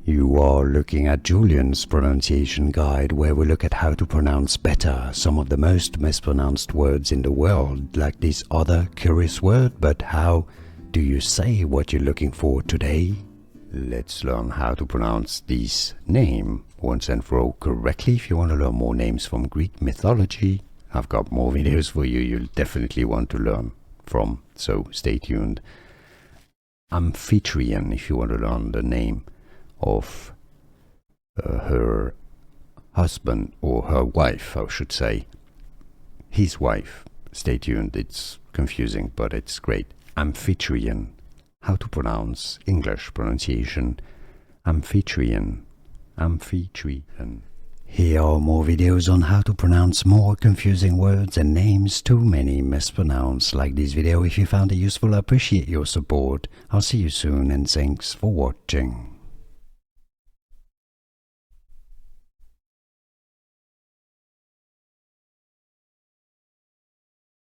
You are looking at Julian's pronunciation guide, where we look at how to pronounce better some of the most mispronounced words in the world, like this other curious word. But how do you say what you're looking for today? Let's learn how to pronounce this name once and for all correctly. If you want to learn more names from Greek mythology, I've got more videos for you you'll definitely want to learn from, so stay tuned. Amphitryon, if you want to learn the name of her husband, or her wife, I should say. His wife. Stay tuned, it's confusing, but it's great. Amphitryon. How to pronounce English pronunciation. Amphitryon. Amphitryon. Here are more videos on how to pronounce more confusing words and names too many mispronounced. Like this video if you found it useful. I appreciate your support. I'll see you soon and thanks for watching.